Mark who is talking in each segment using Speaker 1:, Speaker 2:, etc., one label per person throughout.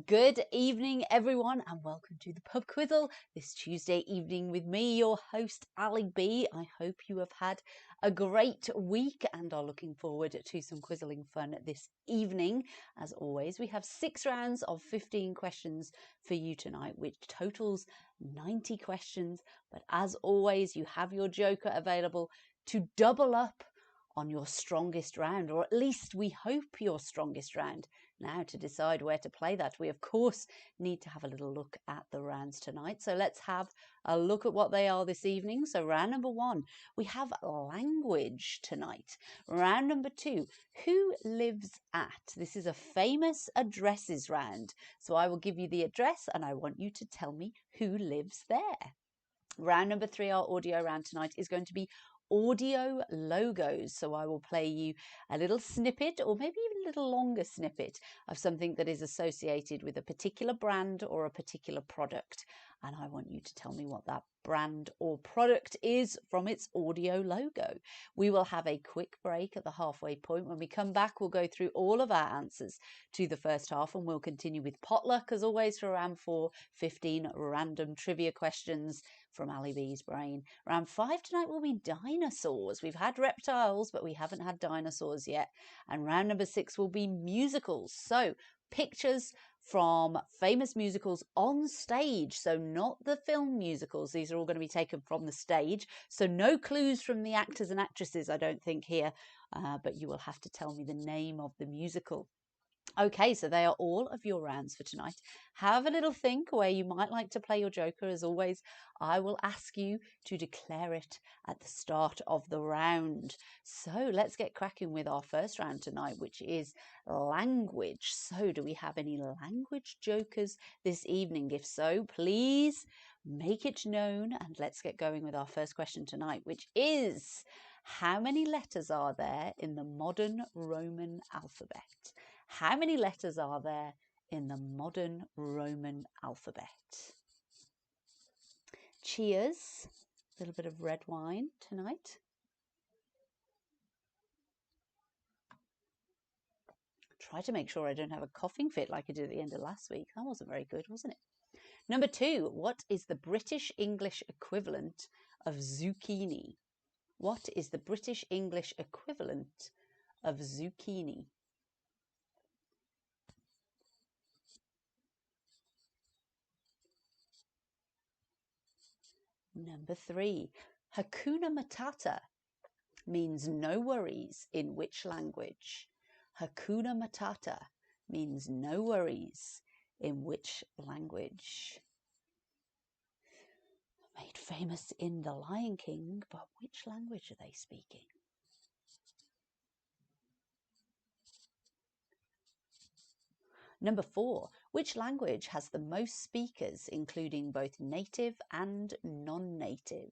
Speaker 1: Good evening, everyone, and welcome to the Pub Quizzle this Tuesday evening with me, your host, Ali B. I hope you have had a great week and are looking forward to some quizzling fun this evening. As always, we have 6 rounds of 15 questions for you tonight, which totals 90 questions. But as always, you have your joker available to double up on your strongest round, or at least we hope your strongest round. Now, to decide where to play that, we of course need to have a little look at the rounds tonight. So let's have a look at what they are this evening. So round number 1, we have language tonight. Round number 2, who lives at? This is a famous addresses round. So I will give you the address and I want you to tell me who lives there. Round number 3, our audio round tonight, is going to be audio logos. So I will play you a little snippet, or maybe even a little longer snippet, of something that is associated with a particular brand or a particular product. And I want you to tell me what that brand or product is from its audio logo. We will have a quick break at the halfway point. When we come back, we'll go through all of our answers to the first half, and we'll continue with potluck as always for round 4, 15 random trivia questions from Ali B's brain. Round 5 tonight will be dinosaurs. We've had reptiles, but we haven't had dinosaurs yet. And round number 6 will be musicals. So pictures from famous musicals on stage. So not the film musicals. These are all going to be taken from the stage. So no clues from the actors and actresses, I don't think, here. But you will have to tell me the name of the musical. Okay, so they are all of your rounds for tonight. Have a little think where you might like to play your joker. As always, I will ask you to declare it at the start of the round. So let's get cracking with our first round tonight, which is language. So do we have any language jokers this evening? If so, please make it known, and let's get going with our first question tonight, which is: how many letters are there in the modern Roman alphabet? How many letters are there in the modern Roman alphabet? Cheers. A little bit of red wine tonight. Try to make sure I don't have a coughing fit like I did at the end of last week. That wasn't very good, wasn't it? Number 2, what is the British English equivalent of zucchini? What is the British English equivalent of zucchini? Number 3, Hakuna Matata means no worries in which language? Hakuna Matata means no worries in which language? Made famous in The Lion King, but which language are they speaking? Number 4, which language has the most speakers, including both native and non-native?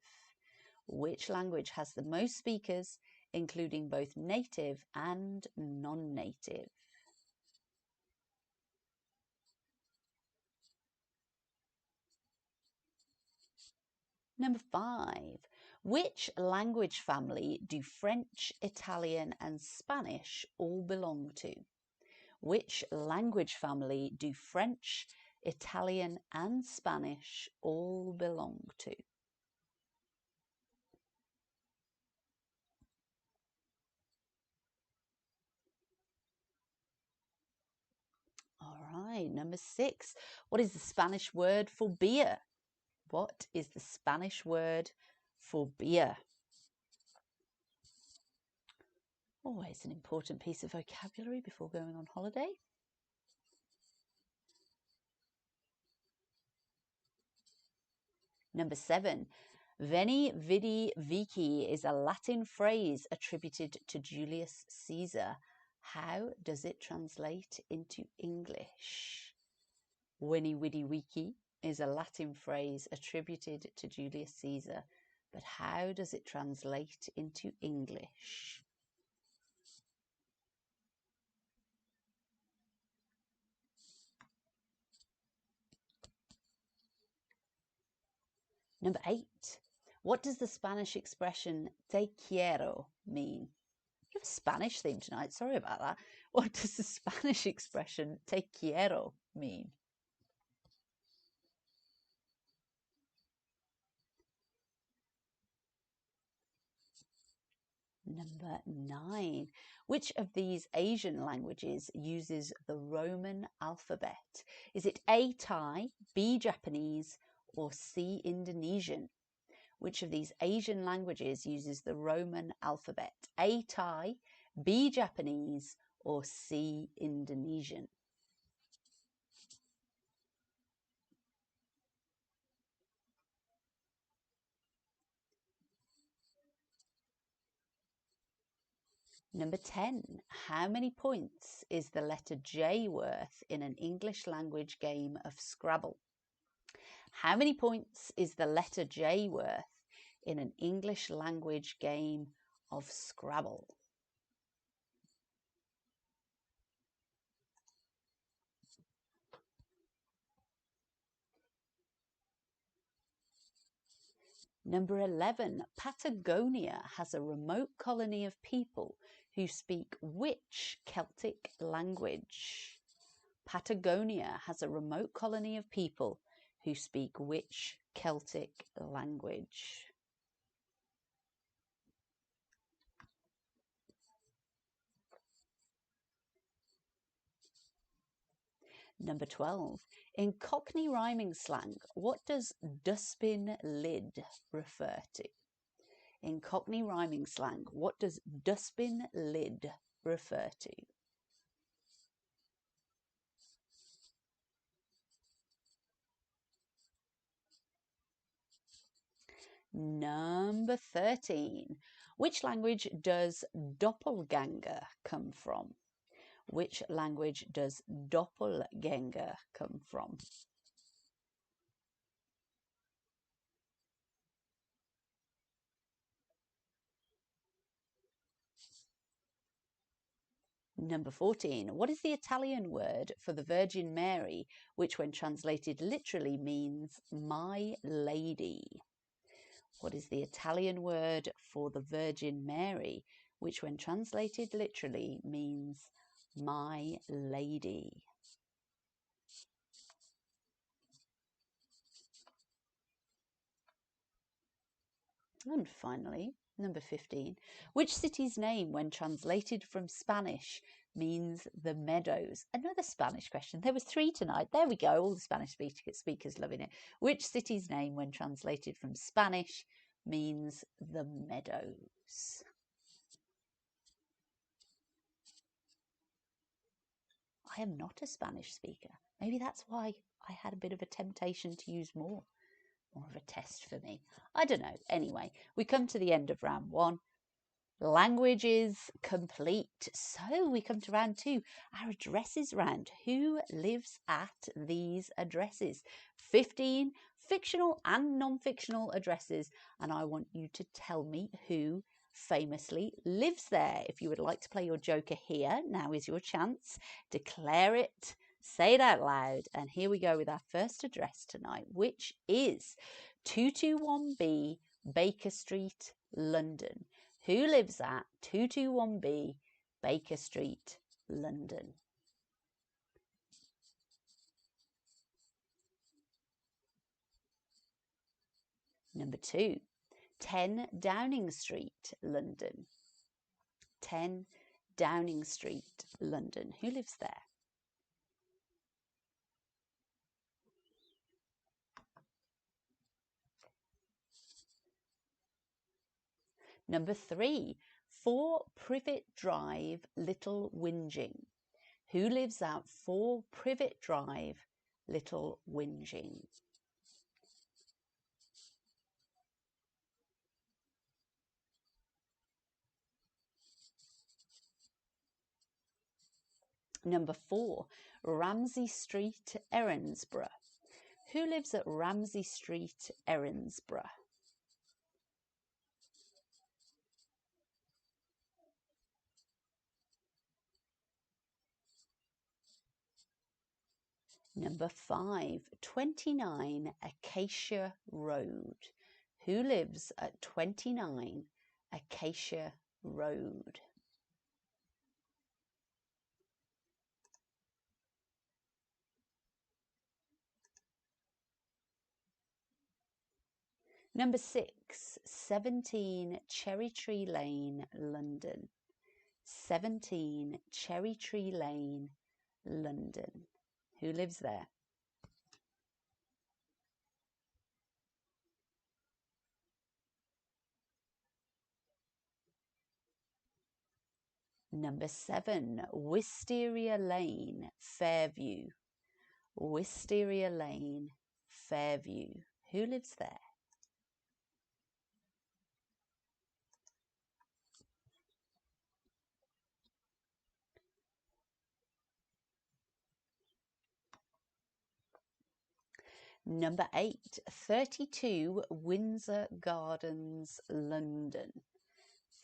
Speaker 1: Which language has the most speakers, including both native and non-native? Number 5, which language family do French, Italian and Spanish all belong to? Which language family do French, Italian and Spanish all belong to? All right, number 6. What is the Spanish word for beer? What is the Spanish word for beer? Always an important piece of vocabulary before going on holiday. Number 7. Veni, vidi, vici is a Latin phrase attributed to Julius Caesar. How does it translate into English? Veni, vidi, vici is a Latin phrase attributed to Julius Caesar, but how does it translate into English? Number 8. What does the Spanish expression te quiero mean? You have a Spanish theme tonight, sorry about that. What does the Spanish expression te quiero mean? Number 9. Which of these Asian languages uses the Roman alphabet? Is it A, Thai, B, Japanese, or C, Indonesian? Which of these Asian languages uses the Roman alphabet? A, Thai, B, Japanese, or C, Indonesian? Number 10. How many points is the letter J worth in an English language game of Scrabble? How many points is the letter J worth in an English language game of Scrabble? Number 11. Patagonia has a remote colony of people who speak which Celtic language? Patagonia has a remote colony of people who speak which Celtic language? Number 12. In Cockney rhyming slang, what does dustbin lid refer to? In Cockney rhyming slang, what does dustbin lid refer to? Number 13. Which language does doppelganger come from? Which language does doppelganger come from? Number 14. What is the Italian word for the Virgin Mary, which when translated literally means my lady? What is the Italian word for the Virgin Mary, which when translated literally means my lady? And finally, number 15. Which city's name, when translated from Spanish, means the meadows? Another Spanish question. There was 3 tonight. There we go. All the Spanish speakers loving it. Which city's name, when translated from Spanish, means the meadows? I am not a Spanish speaker. Maybe that's why I had a bit of a temptation to use more of a test for me. I don't know. Anyway, we come to the end of round 1. Language is complete. So we come to round 2, our addresses round. Who lives at these addresses? 15 fictional and non-fictional addresses, and I want you to tell me who famously lives there. If you would like to play your joker here, now is your chance. Declare it, say it out loud, and here we go with our first address tonight, which is 221B Baker Street, London. Who lives at 221B Baker Street, London? Number 2, 10 Downing Street, London. 10 Downing Street, London. Who lives there? Number 3, 4 Privet Drive, Little Whinging. Who lives at 4 Privet Drive, Little Whinging? Number 4, Ramsay Street, Erinsborough. Who lives at Ramsay Street, Erinsborough? Number 5, 29 Acacia Road. Who lives at 29 Acacia Road? Number 6, 17 Cherry Tree Lane, London. 17 Cherry Tree Lane, London. Who lives there? Number 7, Wisteria Lane, Fairview. Wisteria Lane, Fairview. Who lives there? Number 8, 32 Windsor Gardens, London.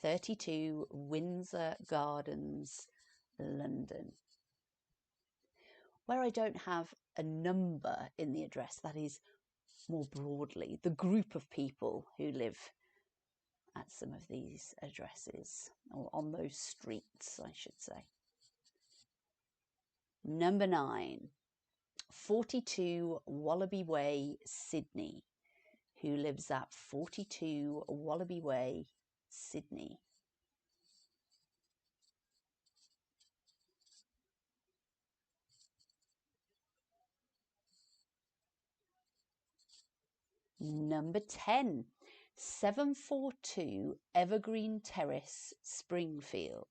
Speaker 1: 32 Windsor Gardens, London. Where I don't have a number in the address, that is more broadly the group of people who live at some of these addresses, or on those streets, I should say. Number 9, 42 Wallaby Way, Sydney. Who lives at 42 Wallaby Way, Sydney? Number 10, 742 Evergreen Terrace, Springfield.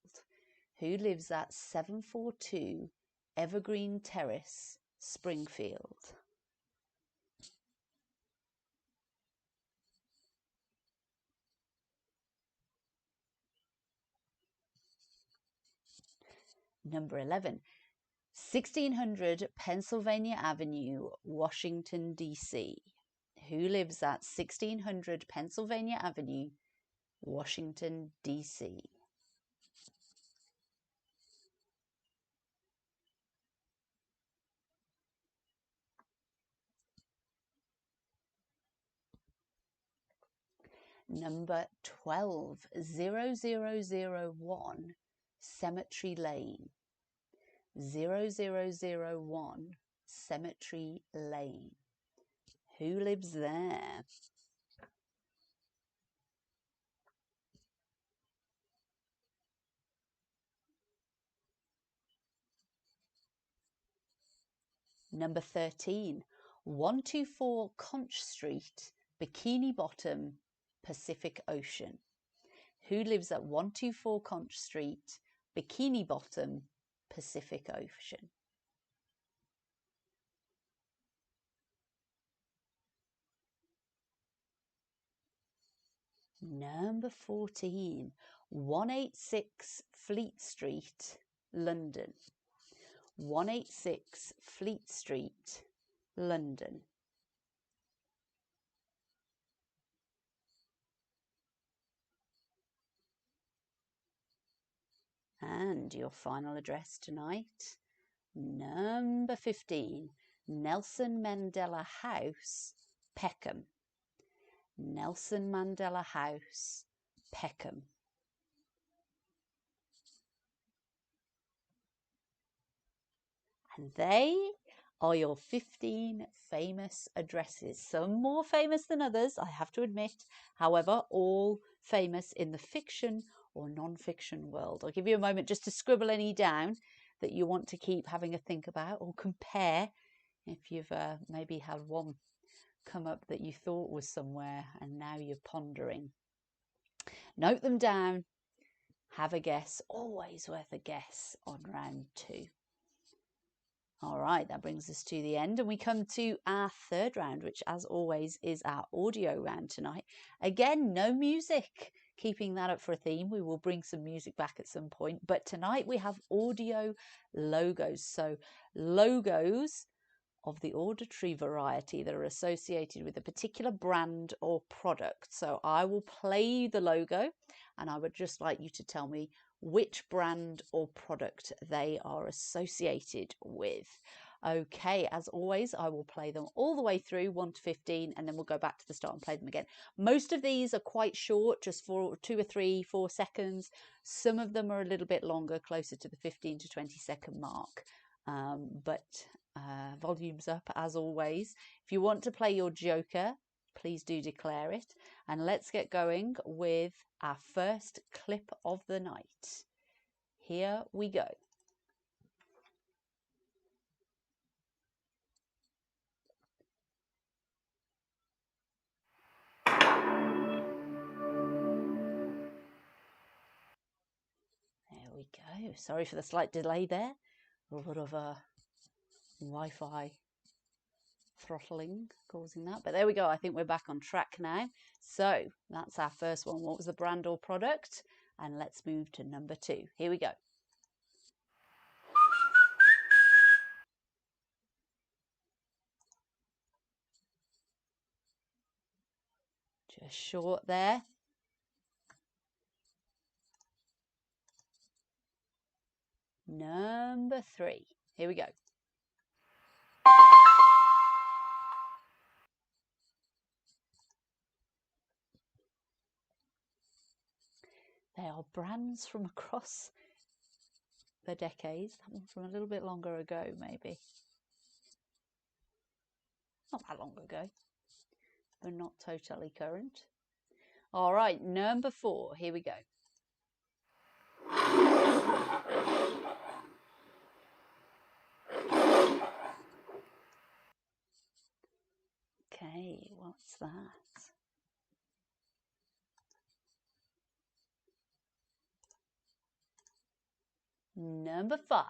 Speaker 1: Who lives at 742 Evergreen Terrace, Springfield? Number 11, 1600 Pennsylvania Avenue, Washington, D.C. Who lives at 1600 Pennsylvania Avenue, Washington, D.C.? Number 12, 0001 Cemetery Lane. 0001 Cemetery Lane. Who lives there? Number 13, 124 Conch Street, Bikini Bottom, Pacific Ocean. Who lives at 124 Conch Street, Bikini Bottom, Pacific Ocean? Number 14, 186 Fleet Street, London. 186 Fleet Street, London. And your final address tonight, number 15, Nelson Mandela House, Peckham. Nelson Mandela House, Peckham. And they are your 15 famous addresses. Some more famous than others, I have to admit. However, all famous in the fiction or non-fiction world. I'll give you a moment just to scribble any down that you want to keep having a think about, or compare if you've maybe had one come up that you thought was somewhere and now you're pondering. Note them down. Have a guess. Always worth a guess on round 2. All right, that brings us to the end, and we come to our third round, which as always is our audio round tonight. Again, no music, keeping that up for a theme. We will bring some music back at some point, but tonight we have audio logos. So logos of the auditory variety that are associated with a particular brand or product. So I will play the logo, and I would just like you to tell me which brand or product they are associated with. Okay, as always, I will play them all the way through 1 to 15, and then we'll go back to the start and play them again. Most of these are quite short, just for 2 or 3, 4 seconds. Some of them are a little bit longer, closer to the 15 to 20-second mark. But volume's up as always. If you want to play your joker, please do declare it. And let's get going with our first clip of the night. Here we go. There we go. Sorry for the slight delay there. A lot of Wi-Fi throttling causing that, but there we go. I think we're back on track now. So that's our first one. What was the brand or product? And let's move to number 2. Here we go. Just short there. Number 3. Here we go. They are brands from across the decades. That one from a little bit longer ago, maybe. Not that long ago, but not totally current. All right, number 4. Here we go. Okay, what's that? Number 5.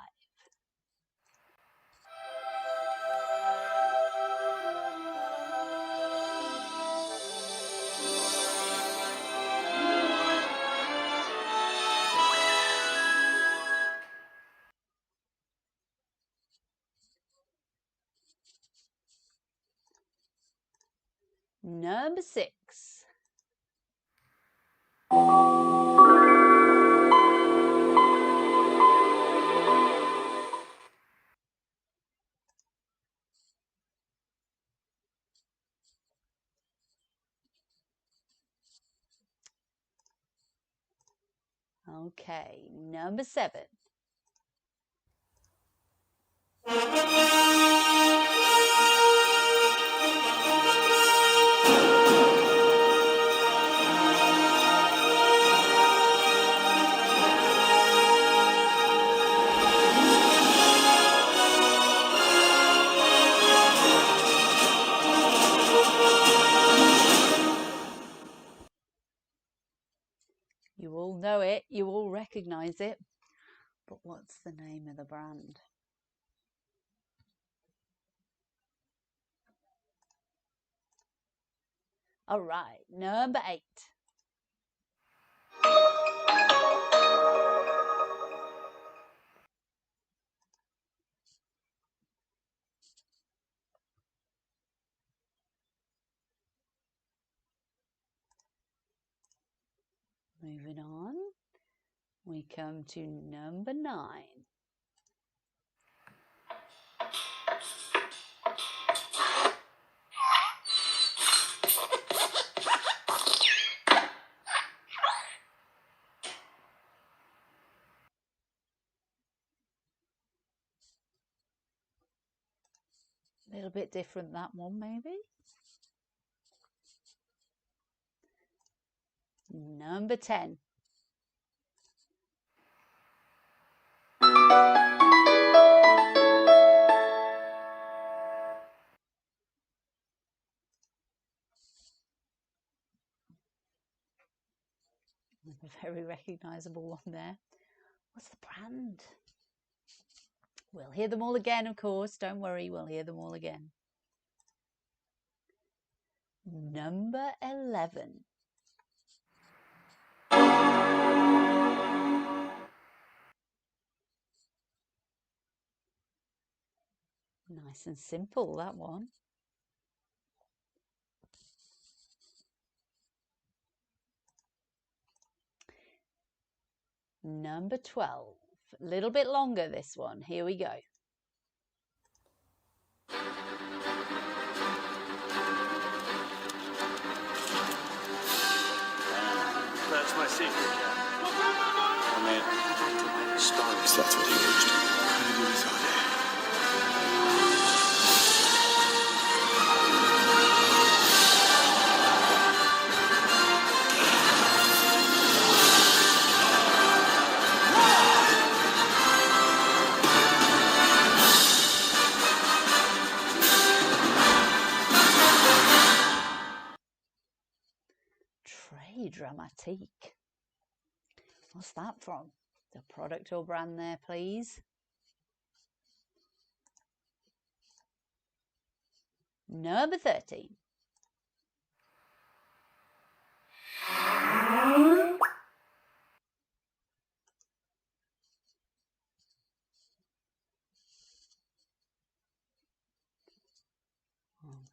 Speaker 1: Number 6. Okay, number 7. You all know it, you all recognize it, but what's the name of the brand? All right, number 8. Moving on, we come to number 9. A little bit different, that one, maybe. Number 10. A very recognizable one there. What's the brand? We'll hear them all again, of course. Don't worry, we'll hear them all again. Number 11. Nice and simple, that one. Number 12. A little bit longer, this one. Here we go.
Speaker 2: That's my secret, yeah. I mean, stories, that's what he used. How do you do this all day?
Speaker 1: dramatique. What's that from? The product or brand there, please. Number 13.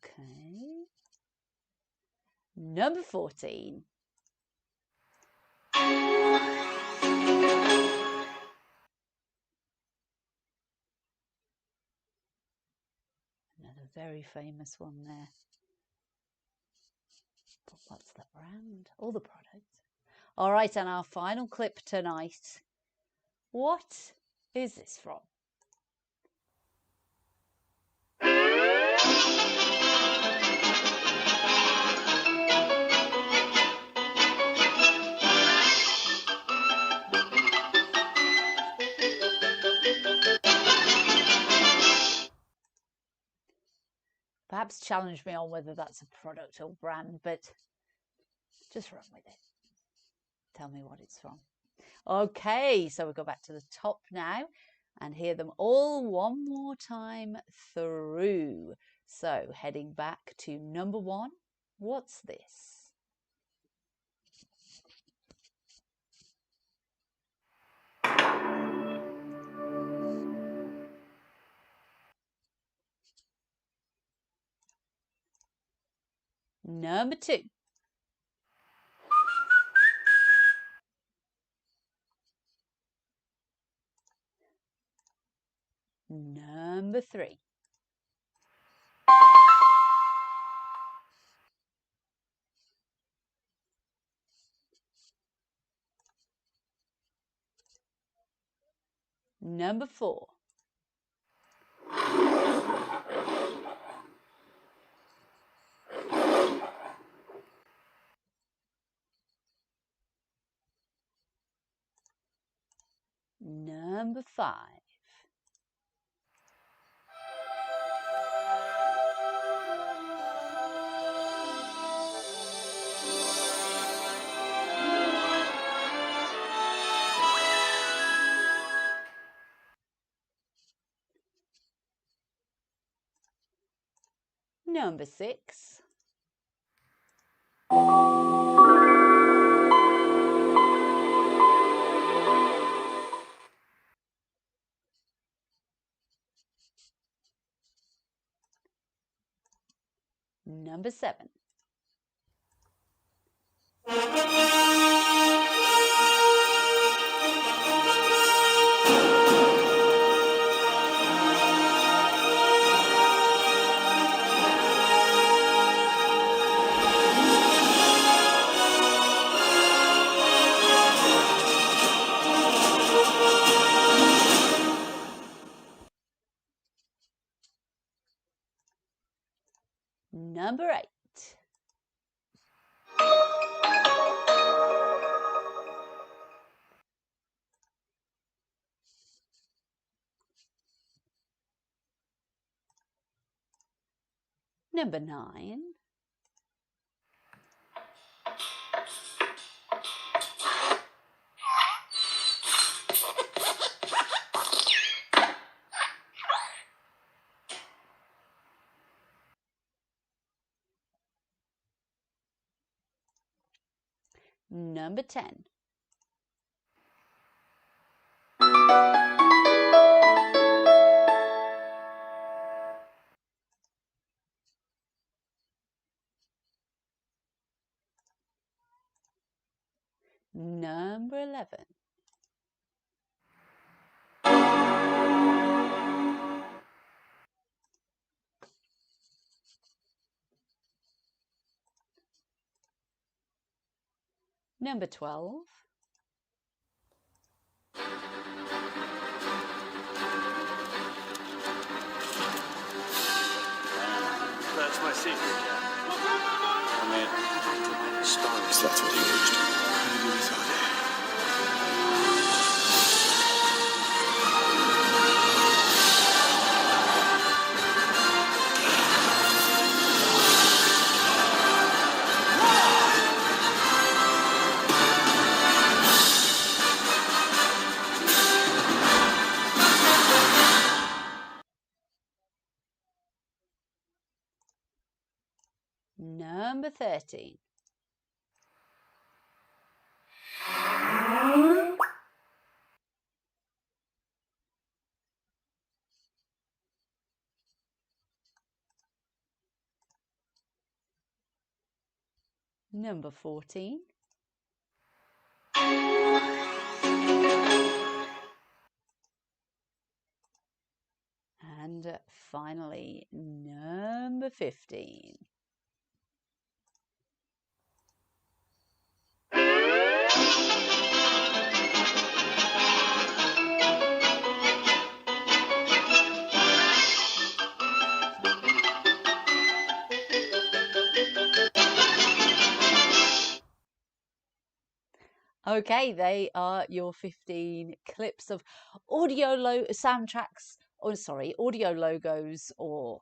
Speaker 1: Okay. Number 14. Another very famous one there. But what's the brand or the product? All right, and our final clip tonight. What is this from? Perhaps challenge me on whether that's a product or brand, but just run with it. Tell me what it's from. Okay, so we'll go back to the top now and hear them all one more time through. So heading back to number 1, what's this? Number 2. Number 3. Number 4. Number 5. Number 6. Number 7. Number 8. Number 9. Number 10. Number 11. Number 12.
Speaker 2: That's my secret, Cap. I mean, stars. That's what he used. How did you decide?
Speaker 1: Number 13. Number 14. And finally, number 15. Okay, they are your 15 clips of audio soundtracks, or sorry, audio logos, or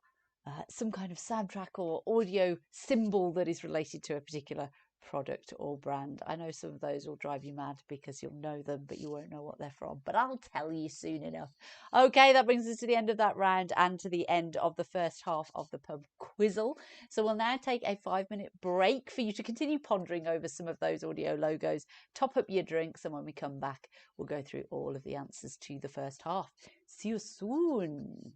Speaker 1: some kind of soundtrack or audio symbol that is related to a particular product or brand. I know some of those will drive you mad because you'll know them, but you won't know what they're from. But I'll tell you soon enough. Okay, that brings us to the end of that round and to the end of the first half of the Pub Quizzle. So we'll now take a 5-minute break for you to continue pondering over some of those audio logos, top up your drinks, and when we come back, we'll go through all of the answers to the first half. See you soon.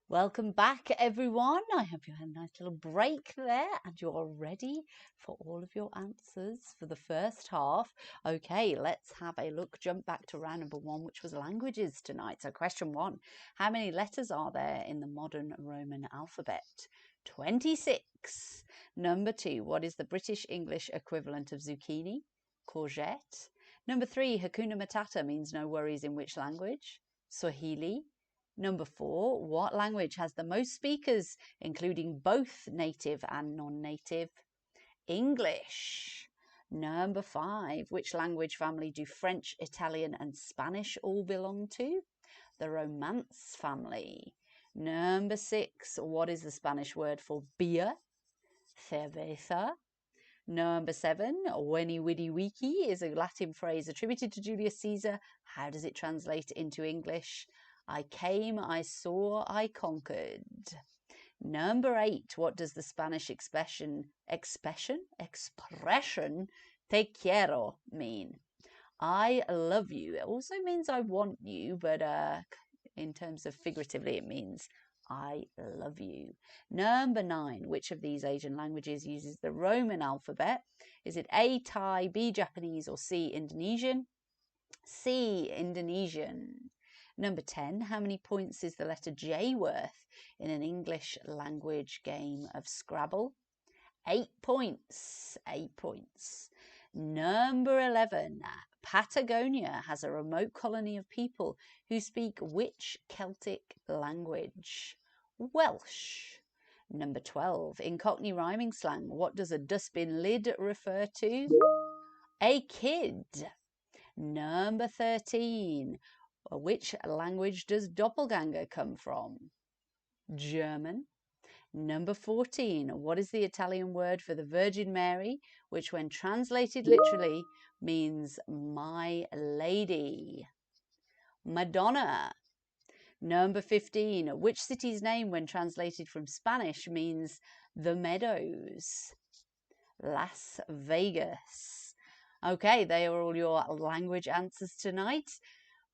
Speaker 1: Welcome back, everyone. I hope you had a nice little break there and you're ready for all of your answers for the first half. Okay, let's have a look. Jump back to round number 1, which was languages tonight. So question 1, how many letters are there in the modern Roman alphabet? 26. Number 2, what is the British English equivalent of zucchini? Courgette. Number 3, Hakuna Matata means no worries in which language? Swahili. Number 4, what language has the most speakers, including both native and non-native? English. Number 5, which language family do French, Italian and Spanish all belong to? The Romance family. Number 6, what is the Spanish word for beer? Cerveza. Number 7, Weni Widi Wiki is a Latin phrase attributed to Julius Caesar. How does it translate into English? I came, I saw, I conquered. Number 8, what does the Spanish expression te quiero mean? I love you. It also means I want you, but in terms of figuratively, it means I love you. Number 9, which of these Asian languages uses the Roman alphabet? Is it A, Thai, B, Japanese, or C, Indonesian? C, Indonesian. Number 10, how many points is the letter J worth in an English language game of Scrabble? 8 points. 8 points. Number 11, Patagonia has a remote colony of people who speak which Celtic language? Welsh. Number 12, in Cockney rhyming slang, what does a dustbin lid refer to? A kid. Number 13, which language does doppelganger come from? German. Number 14, what is the Italian word for the Virgin Mary, which when translated literally means my lady? Madonna. Number 15, which city's name when translated from Spanish means the meadows? Las Vegas. Okay, they are all your language answers tonight.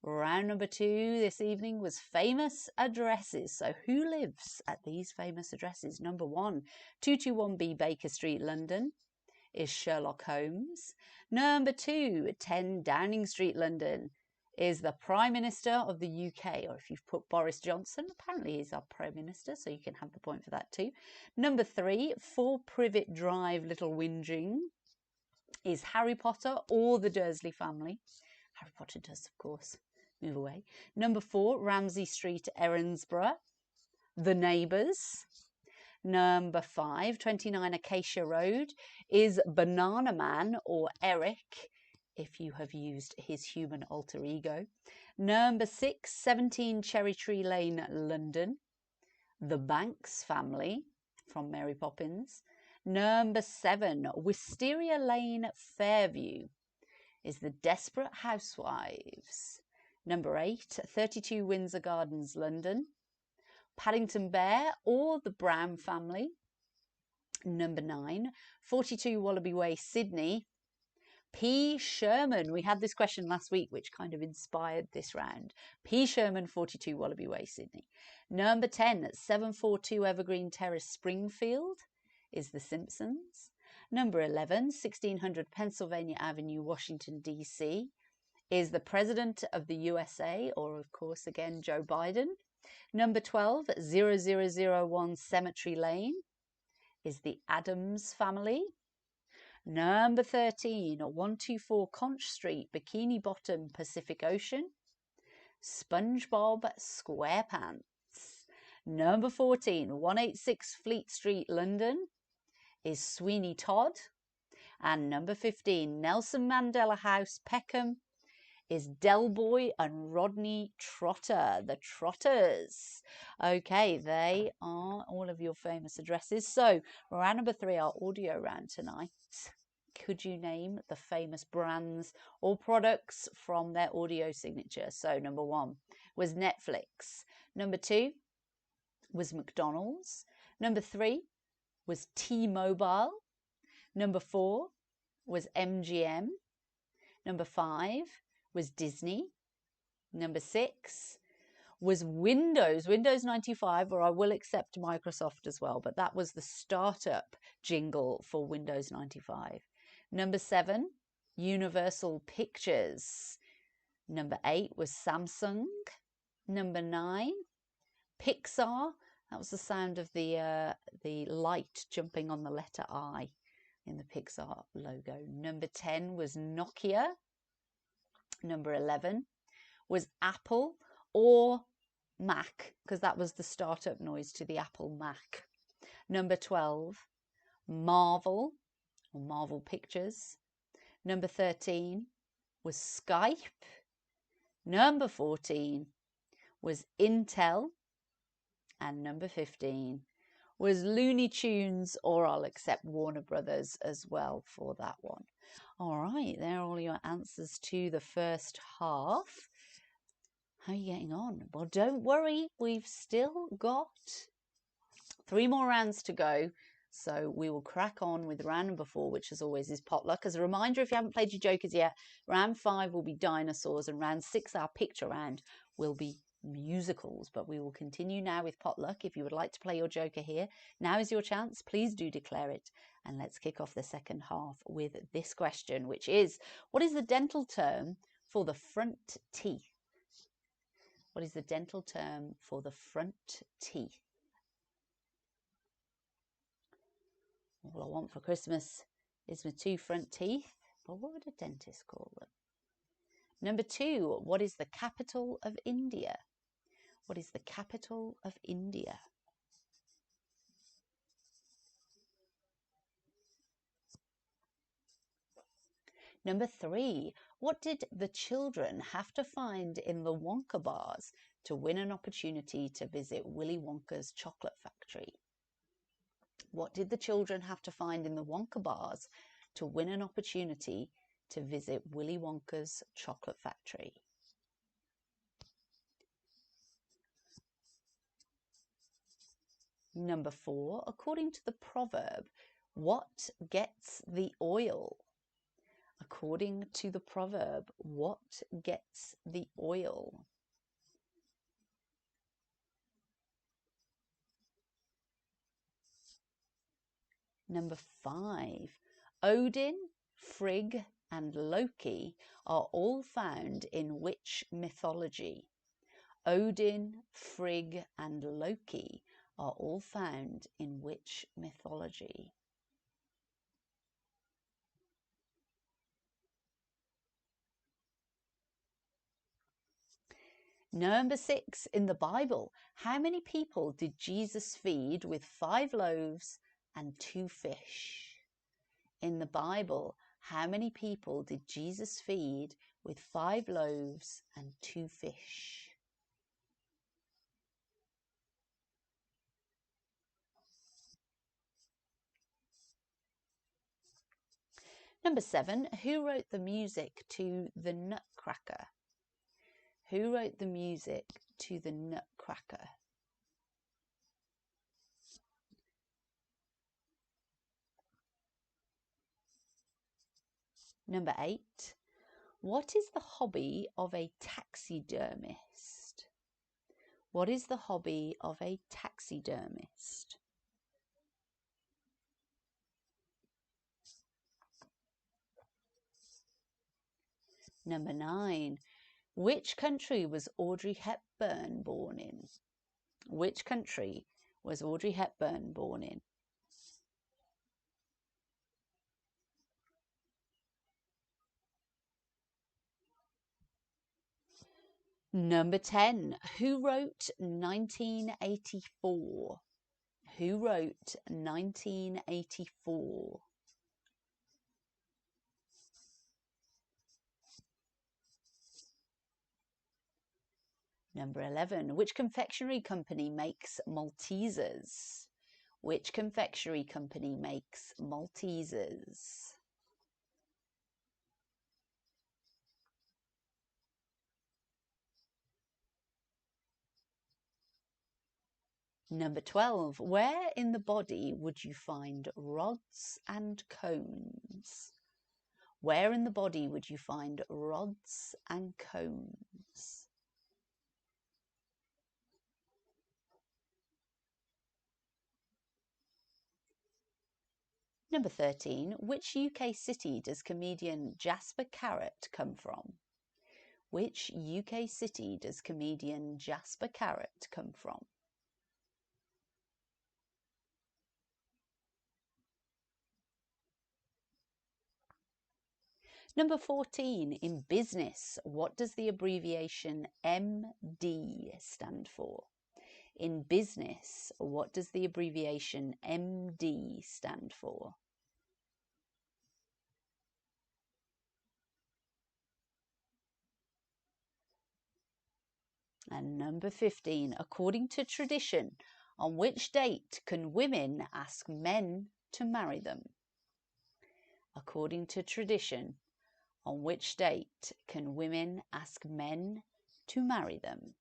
Speaker 1: Round number 2 this evening was famous addresses. So who lives at these famous addresses? Number 1, 221B Baker Street, London, is Sherlock Holmes. Number 2, 10 Downing Street, London, is the Prime Minister of the UK. Or if you've put Boris Johnson, apparently he's our Prime Minister, so you can have the point for that too. Number 3, 4 Privet Drive, Little Whinging, is Harry Potter or the Dursley family. Harry Potter does, of course. Move away. Number 4, Ramsay Street, Erinsborough, The Neighbours. Number 5, 29 Acacia Road, is Banana Man or Eric, if you have used his human alter ego. Number 6, 17 Cherry Tree Lane, London, The Banks family from Mary Poppins. Number 7, Wisteria Lane, Fairview, is the Desperate Housewives. Number 8, 32 Windsor Gardens, London, Paddington Bear or the Brown family. Number 9, 42 Wallaby Way, Sydney, P. Sherman. We had this question last week, which kind of inspired this round. P. Sherman, 42 Wallaby Way, Sydney. Number 10, 742 Evergreen Terrace, Springfield, is The Simpsons. Number 11, 1600 Pennsylvania Avenue, Washington, D.C., is the President of the USA, or of course, again, Joe Biden. Number 12, 0001 Cemetery Lane, is the Addams family. Number 13, 124 Conch Street, Bikini Bottom, Pacific Ocean, SpongeBob SquarePants. Number 14, 186 Fleet Street, London, is Sweeney Todd. And number 15, Nelson Mandela House, Peckham, is Del Boy and Rodney Trotter, the Trotters. Okay, they are all of your famous addresses. So round number 3, our audio round tonight. Could you name the famous brands or products from their audio signature? So number 1 was Netflix. Number 2 was McDonald's. Number 3 was T-Mobile. Number 4 was MGM. Number 5 was Disney. Number 6 was Windows 95, or I will accept Microsoft as well, but that was the startup jingle for Windows 95. Number 7, Universal Pictures. Number 8 was Samsung. Number 9, Pixar. That was the sound of the light jumping on the letter I in the Pixar logo. Number 10 was Nokia. Number 11 was Apple or Mac, because that was the startup noise to the Apple Mac. Number 12, Marvel or Marvel Pictures. Number 13 was Skype. Number 14 was Intel. And number 15 was Looney Tunes, or I'll accept Warner Brothers as well for that one. All right, there are all your answers to the first half. How are you getting on? Well, don't worry, we've still got 3 more rounds to go. So we will crack on with round number 4, which as always is potluck. As a reminder, if you haven't played your jokers yet, round 5 will be dinosaurs and round 6, our picture round, will be musicals. But we will continue now with potluck. If you would like to play your joker here, now is your chance. Please do declare it. And let's kick off the second half with this question, which is, what is the dental term for the front teeth? What is the dental term for the front teeth? All I want for Christmas is my 2 front teeth. But what would a dentist call them? Number 2, what is the capital of India? What is the capital of India? Number 3, what did the children have to find in the Wonka bars to win an opportunity to visit Willy Wonka's chocolate factory? What did the children have to find in the Wonka bars to win an opportunity to visit Willy Wonka's chocolate factory? Number 4, according to the proverb, what gets the oil? According to the proverb, what gets the oil? Number 5, Odin, Frigg, and Loki are all found in which mythology? Odin, Frigg, and Loki are all found in which mythology? Number 6, in the Bible, how many people did Jesus feed with 5 loaves and 2 fish? In the Bible, how many people did Jesus feed with 5 loaves and 2 fish? Number 7, who wrote the music to the Nutcracker? Who wrote the music to the Nutcracker? Number 8, what is the hobby of a taxidermist? What is the hobby of a taxidermist? Number 9, which country was Audrey Hepburn born in? Which country was Audrey Hepburn born in? Number 10, who wrote 1984? Who wrote 1984? Number 11, which confectionery company makes Maltesers? Which confectionery company makes Maltesers? Number 12, where in the body would you find rods and cones? Where in the body would you find rods and cones? Number 13. Which UK city does comedian Jasper Carrott come from? Which UK city does comedian Jasper Carrott come from? Number 14. In business, what does the abbreviation MD stand for? In business, what does the abbreviation MD stand for? And number 15, according to tradition, on which date can women ask men to marry them? According to tradition, on which date can women ask men to marry them?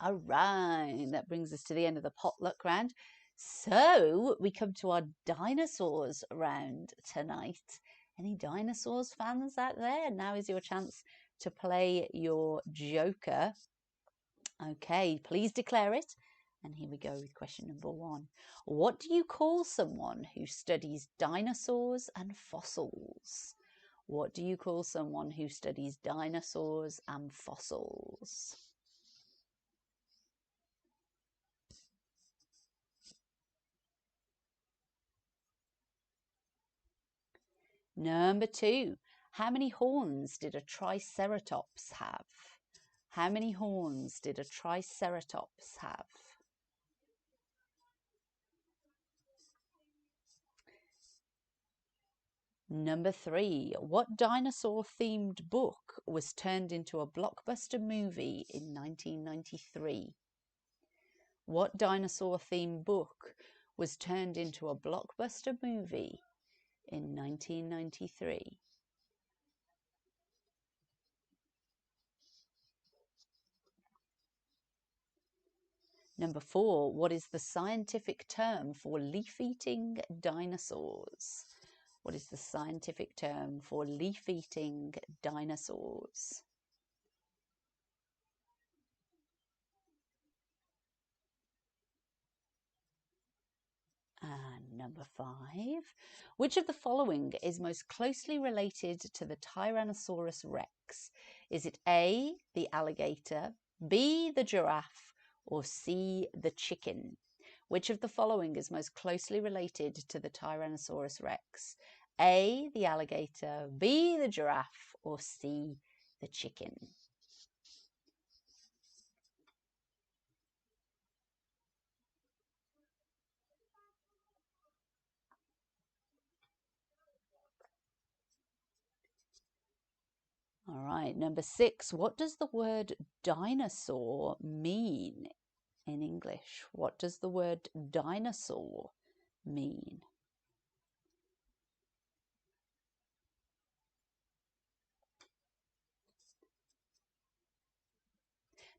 Speaker 1: All right, that brings us to the end of the potluck round. So we come to our dinosaurs round tonight. Any dinosaurs fans out there? Now is your chance to play your joker. Okay, please declare it. And here we go with question number 1. What do you call someone who studies dinosaurs and fossils? What do you call someone who studies dinosaurs and fossils? Number 2. How many horns did a triceratops have? How many horns did a triceratops have? Number 3. What dinosaur-themed book was turned into a blockbuster movie in 1993? What dinosaur-themed book was turned into a blockbuster movie in 1993? Number 4. What is the scientific term for leaf-eating dinosaurs? What is the scientific term for leaf-eating dinosaurs? And number 5. Which of the following is most closely related to the Tyrannosaurus rex? Is it A, the alligator, B, the giraffe, or C, the chicken? Which of the following is most closely related to the Tyrannosaurus rex? A, the alligator, B, the giraffe, or C, the chicken? All right, number 6. What does the word dinosaur mean in English? What does the word dinosaur mean?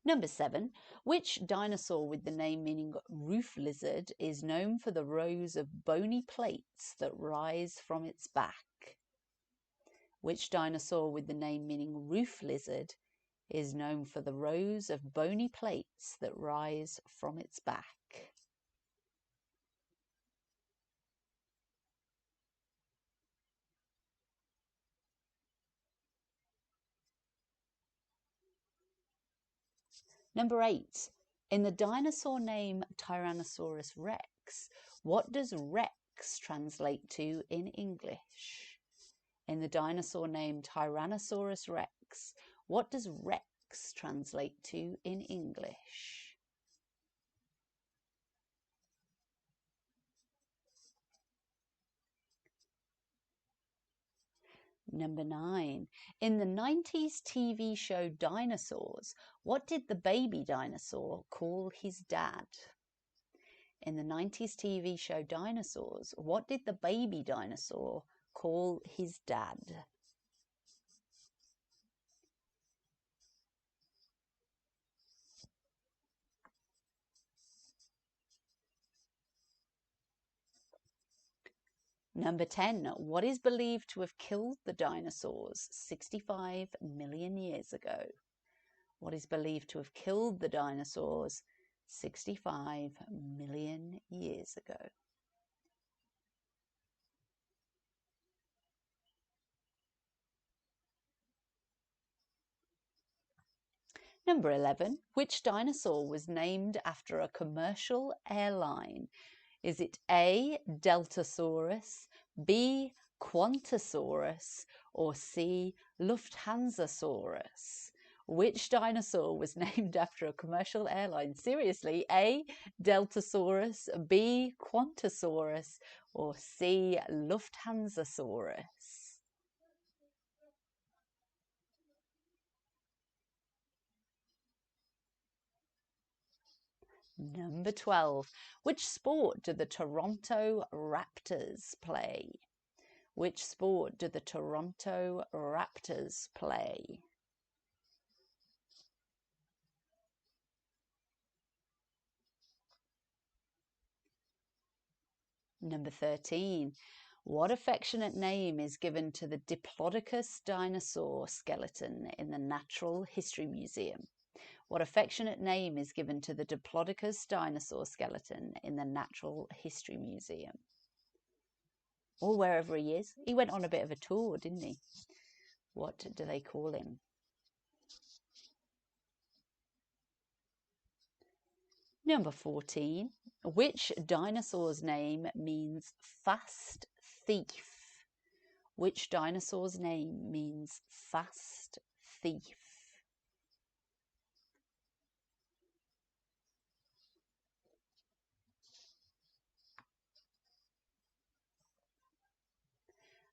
Speaker 1: Number 7. Which dinosaur with the name meaning roof lizard is known for the rows of bony plates that rise from its back? Which dinosaur with the name meaning roof lizard is known for the rows of bony plates that rise from its back? Number 8. In the dinosaur name Tyrannosaurus rex, what does rex translate to in English? In the dinosaur name Tyrannosaurus rex, what does rex translate to in English? Number 9. In the 90s TV show Dinosaurs, what did the baby dinosaur call his dad? In the 90s TV show Dinosaurs, what did the baby dinosaur call his dad? Number 10. What is believed to have killed the dinosaurs 65 million years ago? What is believed to have killed the dinosaurs 65 million years ago? Number 11. Which dinosaur was named after a commercial airline? Is it A, Deltasaurus, B, Quantasaurus, or C, Lufthansasaurus? Which dinosaur was named after a commercial airline? Seriously, A, Deltasaurus, B, Quantasaurus, or C, Lufthansasaurus? Number 12. Which sport do the Toronto Raptors play? Which sport do the Toronto Raptors play? Number 13. What affectionate name is given to the Diplodocus dinosaur skeleton in the Natural History Museum? What affectionate name is given to the Diplodocus dinosaur skeleton in the Natural History Museum? Or wherever he is. He went on a bit of a tour, didn't he? What do they call him? Number 14. Which dinosaur's name means fast thief? Which dinosaur's name means fast thief?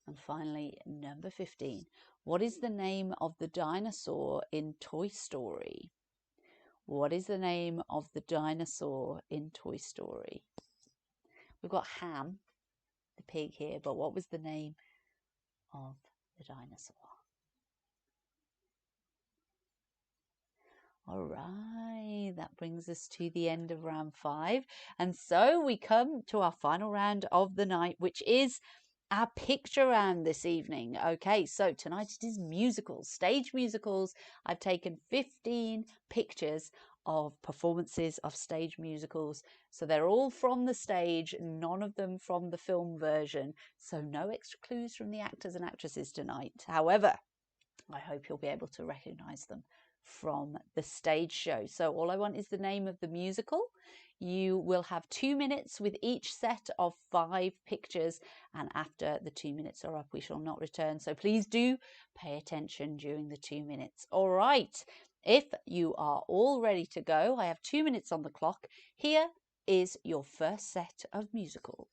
Speaker 1: And finally, number 15. What is the name of the dinosaur in Toy Story? What is the name of the dinosaur in Toy Story? We've got Ham, the pig here, but what was the name of the dinosaur? All right, that brings us to the end of round 5. And so we come to our final round of the night, which is our picture round this evening. Okay, so tonight it is musicals, stage musicals. I've taken 15 pictures of performances of stage musicals. So they're all from the stage, none of them from the film version. So no extra clues from the actors and actresses tonight. However, I hope you'll be able to recognise them from the stage show. So all I want is the name of the musical. You will have 2 minutes with each set of 5 pictures, and after the 2 minutes are up, we shall not return. So please do pay attention during the 2 minutes. All right, if you are all ready to go, I have 2 minutes on the clock. Here is your first set of musicals.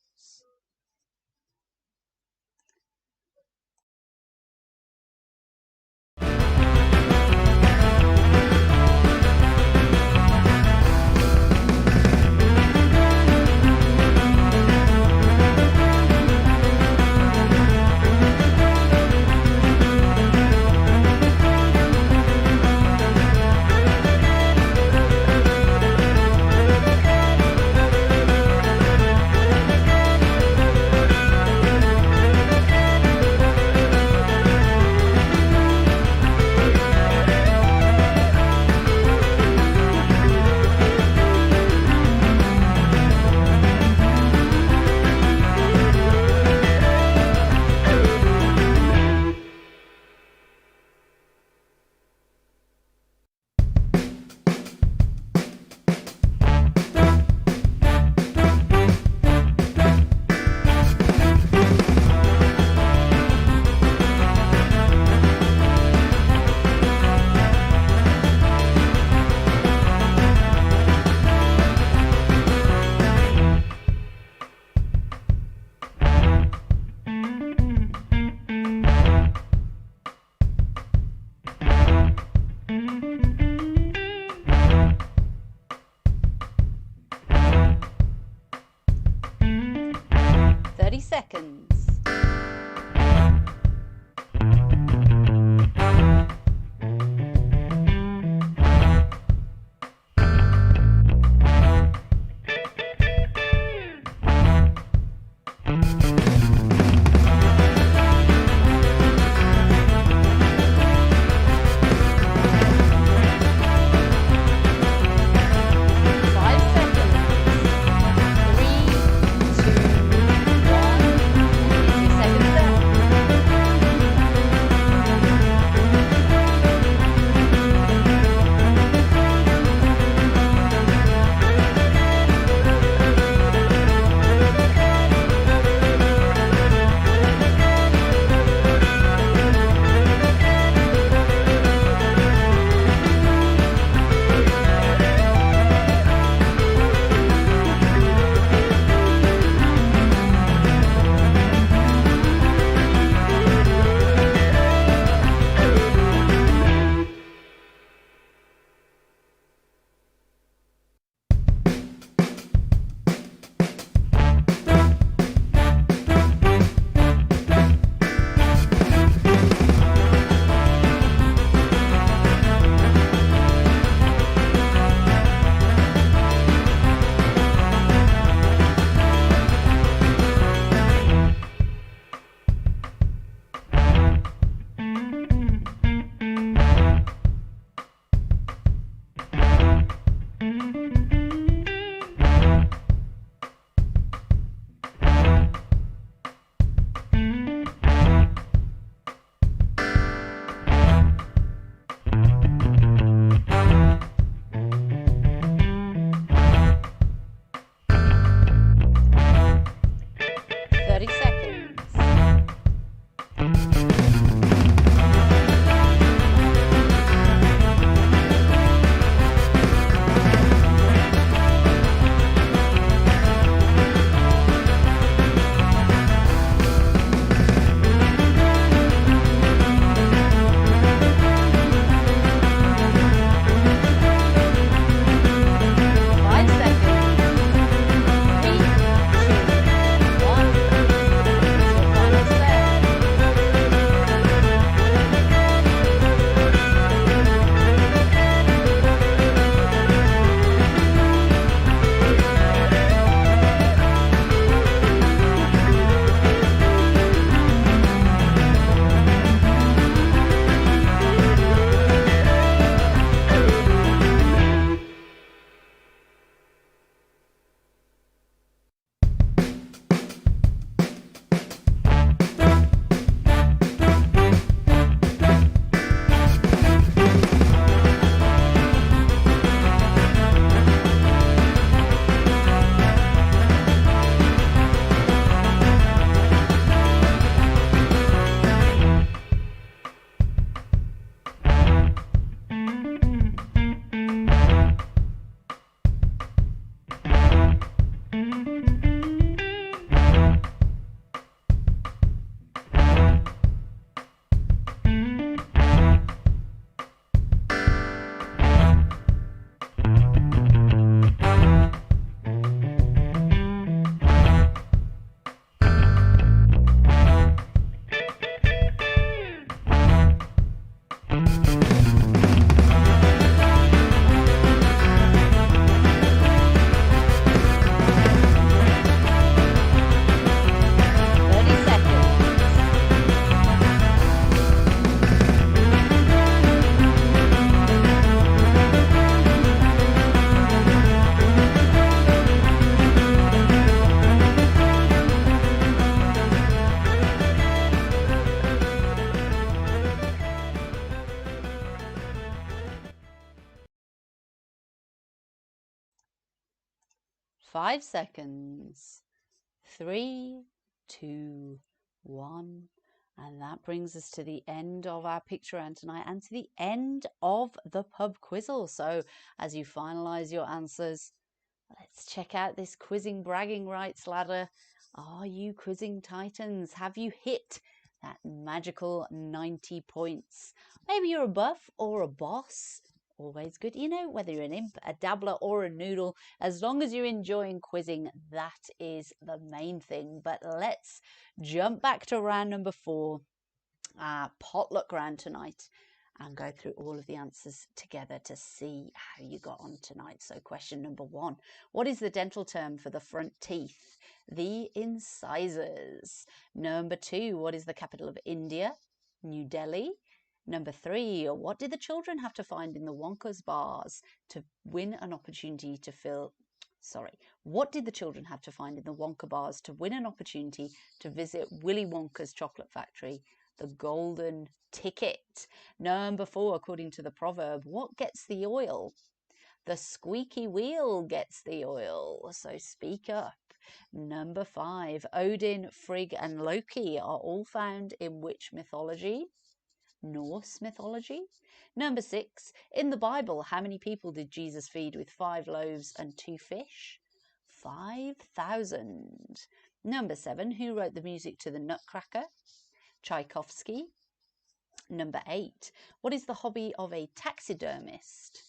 Speaker 1: 5 seconds. 3, 2, 1. And that brings us to the end of our picture round tonight and to the end of the Pub Quizzle. So as you finalise your answers, let's check out this quizzing bragging rights ladder. Are you quizzing titans? Have you hit that magical 90 points? Maybe you're a buff or a boss. Always good, you know, whether you're an imp, a dabbler or a noodle, as long as you're enjoying quizzing, that is the main thing. But let's jump back to round number 4, our potluck round tonight, and go through all of the answers together to see how you got on tonight. So question number 1, what is the dental term for the front teeth? The incisors. Number 2, what is the capital of India? New Delhi. Number 3, what did the children have to find in the Wonka's bars to win an opportunity to what did the children have to find in the Wonka bars to win an opportunity to visit Willy Wonka's chocolate factory? The golden ticket. Number 4, according to the proverb, what gets the oil? The squeaky wheel gets the oil, so speak up. Number 5, Odin, Frigg and Loki are all found in which mythology? Norse mythology. Number 6, in the Bible, how many people did Jesus feed with 5 loaves and 2 fish? 5,000. Number 7, who wrote the music to the Nutcracker? Tchaikovsky. Number 8, what is the hobby of a taxidermist?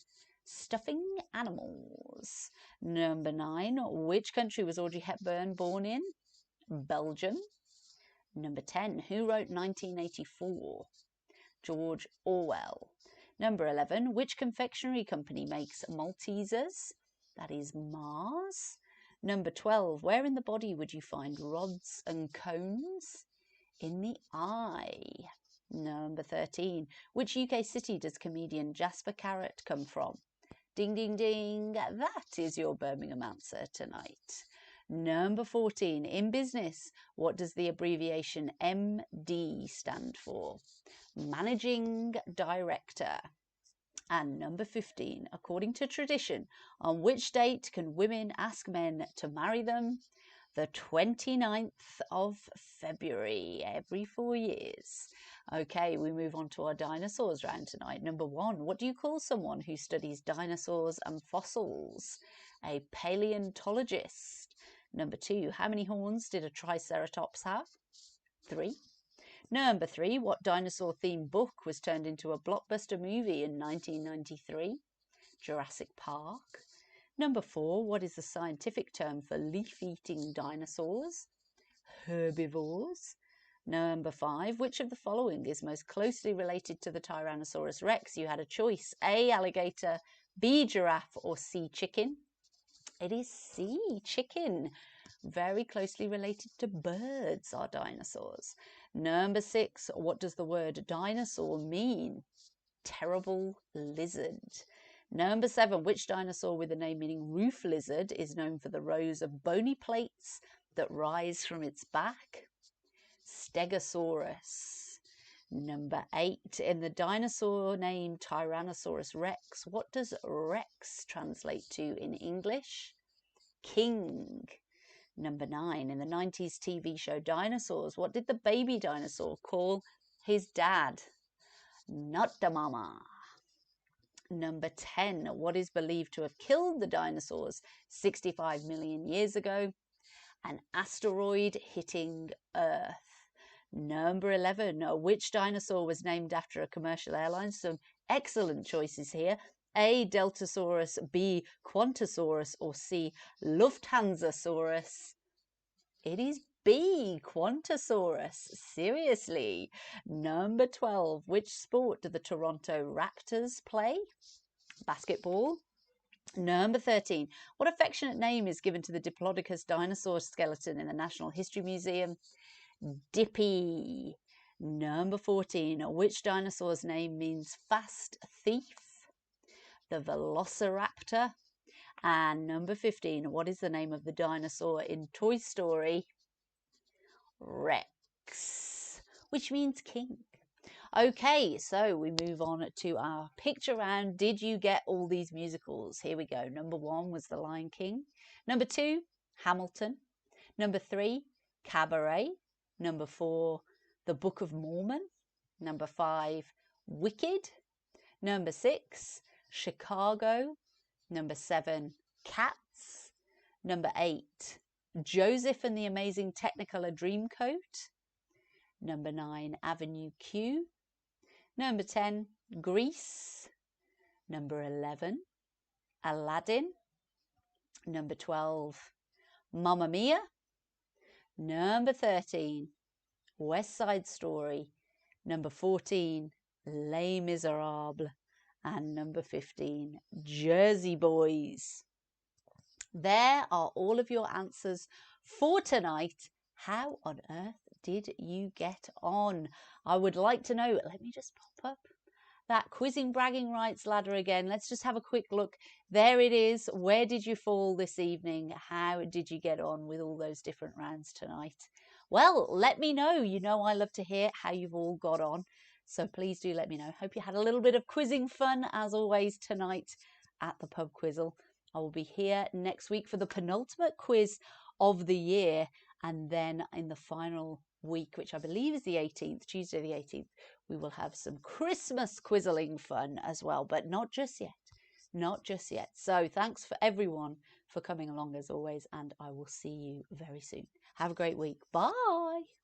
Speaker 1: Stuffing animals. Number 9, which country was Audrey Hepburn born in? Belgium. Number 10, who wrote 1984? George Orwell. Number 11, which confectionery company makes Maltesers? That is Mars. Number 12, where in the body would you find rods and cones? In the eye. Number 13, which UK city does comedian Jasper Carrott come from? Ding, ding, ding. That is your Birmingham answer tonight. Number 14, in business, what does the abbreviation MD stand for? Managing Director. And number 15, according to tradition, on which date can women ask men to marry them? The 29th of February, every 4 years. Okay, we move on to our dinosaurs round tonight. Number 1, what do you call someone who studies dinosaurs and fossils? A paleontologist. Number 2, how many horns did a triceratops have? 3. Number 3, what dinosaur-themed book was turned into a blockbuster movie in 1993? Jurassic Park. Number 4, what is the scientific term for leaf-eating dinosaurs? Herbivores. Number 5, which of the following is most closely related to the Tyrannosaurus rex? You had a choice, A, alligator, B, giraffe, or C, chicken. It is C, chicken. Very closely related to birds are dinosaurs. Number 6, what does the word dinosaur mean? Terrible lizard. Number 7, which dinosaur with the name meaning roof lizard is known for the rows of bony plates that rise from its back? Stegosaurus. Number 8, in the dinosaur name Tyrannosaurus rex, what does rex translate to in English? King. Number 9, in the 90s TV show Dinosaurs, what did the baby dinosaur call his dad? Not the mama. Number 10, what is believed to have killed the dinosaurs 65 million years ago? An asteroid hitting Earth. Number 11, which dinosaur was named after a commercial airline? Some excellent choices here. A, Deltasaurus, B, Quantasaurus, or C, Lufthansasaurus. It is B, Quantasaurus. Seriously. Number 12, which sport do the Toronto Raptors play? Basketball. Number 13, what affectionate name is given to the Diplodocus dinosaur skeleton in the Natural History Museum? Dippy. Number 14, which dinosaur's name means fast thief? The Velociraptor. And number 15, what is the name of the dinosaur in Toy Story? Rex, which means king. Okay, so we move on to our picture round. Did you get all these musicals? Here we go. Number 1 was The Lion King. Number 2, Hamilton. Number 3, Cabaret. Number 4, The Book of Mormon. Number 5, Wicked. Number 6, Chicago. Number 7, Cats. Number 8, Joseph and the Amazing Technicolor Dreamcoat. Number 9, Avenue Q. Number 10, Grease. Number 11, Aladdin. Number 12, Mamma Mia. Number 13, West Side Story. Number 14, Les Miserables. And number 15, Jersey Boys. There are all of your answers for tonight. How on earth did you get on? I would like to know. Let me just pop up that quizzing bragging rights ladder again. Let's just have a quick look. There it is. Where did you fall this evening? How did you get on with all those different rounds tonight? Well, let me know. You know I love to hear how you've all got on. So please do let me know. Hope you had a little bit of quizzing fun as always tonight at the Pub Quizzle. I will be here next week for the penultimate quiz of the year. And then in the final week, which I believe is the 18th, Tuesday the 18th, we will have some Christmas quizzling fun as well, but not just yet. Not just yet. So thanks for everyone for coming along as always, and I will see you very soon. Have a great week. Bye.